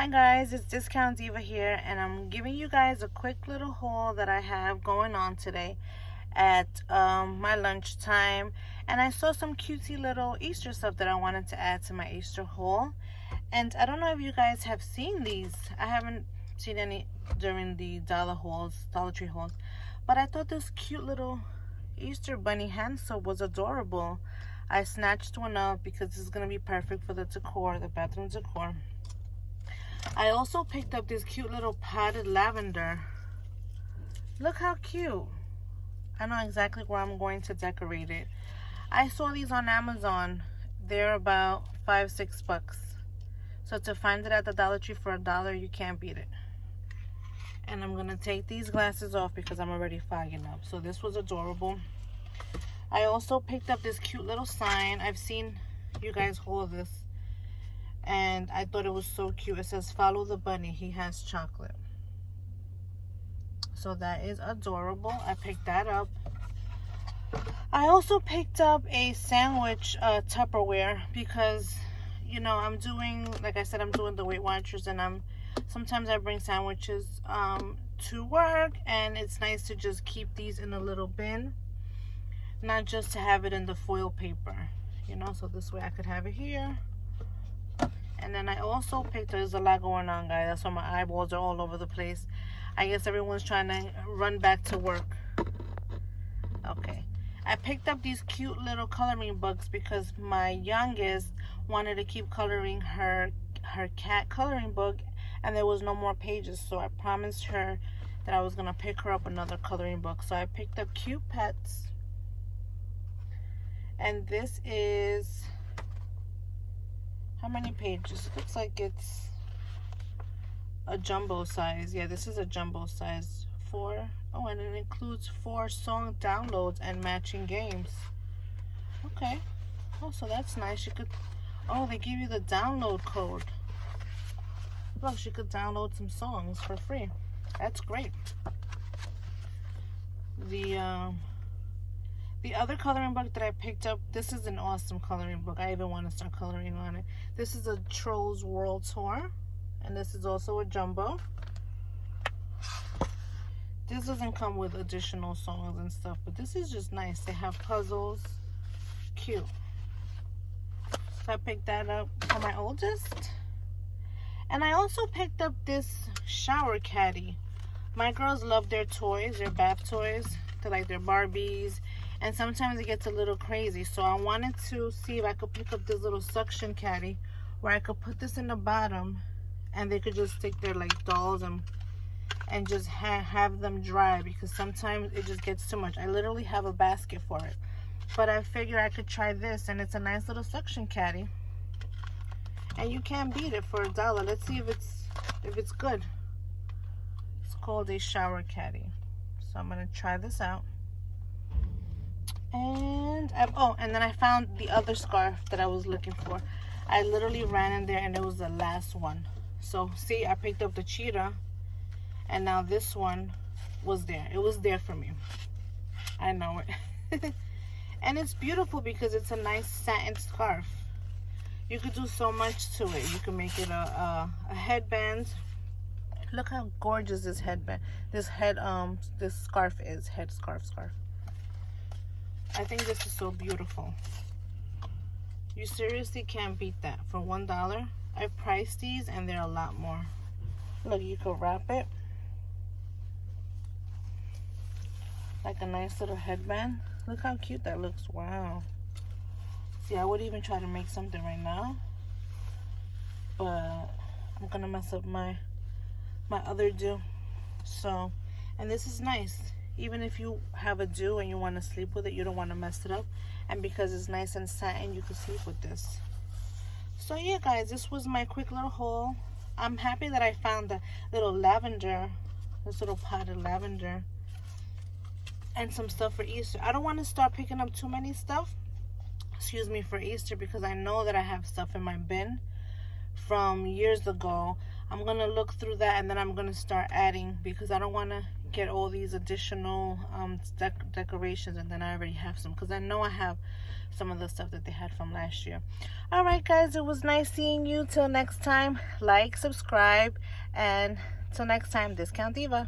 Hi guys, it's Discount Diva here, and I'm giving you guys a quick little haul that I have going on today at my lunchtime. And I saw some cutesy little Easter stuff that I wanted to add to my Easter haul. And I don't know if you guys have seen these. I haven't seen any during the Dollar Tree hauls, but I thought this cute little Easter bunny hand soap was adorable. I snatched one up because this is going to be perfect for the decor, the bathroom decor. I also picked up this cute little potted lavender. Look how cute. I know exactly where I'm going to decorate it. I saw these on Amazon. They're about $5-6. So to find it at the Dollar Tree for $1, you can't beat it. And I'm going to take these glasses off because I'm already fogging up. So this was adorable. I also picked up this cute little sign. I've seen you guys hold this, and I thought it was so cute. It says, "Follow the bunny, he has chocolate." So that is adorable. I picked that up. I also picked up a sandwich Tupperware because, you know, I'm doing, like I said, I'm doing the Weight Watchers, and sometimes I bring sandwiches to work, and it's nice to just keep these in a little bin, not just to have it in the foil paper, you know. So this way I could have it here. And then I also picked, there's a lot going on, guys. That's why my eyeballs are all over the place. I guess everyone's trying to run back to work. Okay. I picked up these cute little coloring books because my youngest wanted to keep coloring her cat coloring book, and there was no more pages. So I promised her that I was going to pick her up another coloring book. So I picked up Cute Pets. And this is... how many pages? It looks like it's a jumbo size. Yeah, this is a jumbo size. 4. Oh, and it includes 4 song downloads and matching games. Okay. Oh, so that's nice. You could... oh, they give you the download code. Look, she could download some songs for free. That's great. The other coloring book that I picked up, this is an awesome coloring book. I even want to start coloring on it. This is a Trolls World Tour, and this is also a jumbo. This doesn't come with additional songs and stuff, but this is just nice. They have puzzles. Cute. So I picked that up for my oldest. And I also picked up this shower caddy. My girls love their toys, their bath toys. They like their Barbies. And sometimes it gets a little crazy. So I wanted to see if I could pick up this little suction caddy where I could put this in the bottom, and they could just stick their like dolls and just have them dry, because sometimes it just gets too much. I literally have a basket for it. But I figure I could try this, and it's a nice little suction caddy. And you can't beat it for $1. Let's see if it's good. It's called a shower caddy. So I'm gonna try this out. And and then I found the other scarf that I was looking for. I literally ran in there and it was the last one. So see, I picked up the cheetah, and now this one was there. It was there for me. I know it. And it's beautiful because it's a nice satin scarf. You could do so much to it. You can make it a headband. Look how gorgeous this headband, this scarf is. Scarf. I think this is so beautiful. You seriously can't beat that. For $1, I priced these and they're a lot more. Look, you could wrap it like a nice little headband. Look how cute that looks. Wow. See, I would even try to make something right now, but I'm gonna mess up my other do. So, and this is nice. Even if you have a do and you want to sleep with it, you don't want to mess it up. And because it's nice and satin, you can sleep with this. So yeah, guys, this was my quick little haul. I'm happy that I found the little lavender, this little potted lavender, and some stuff for Easter. I don't want to start picking up too many stuff, excuse me, for Easter, because I know that I have stuff in my bin from years ago. I'm going to look through that, and then I'm going to start adding, because I don't want to get all these additional decorations, and then I already have some, because I know I have some of the stuff that they had from last year. All right, guys, it was nice seeing you. Till next time, like, subscribe, and till next time, Discount Diva.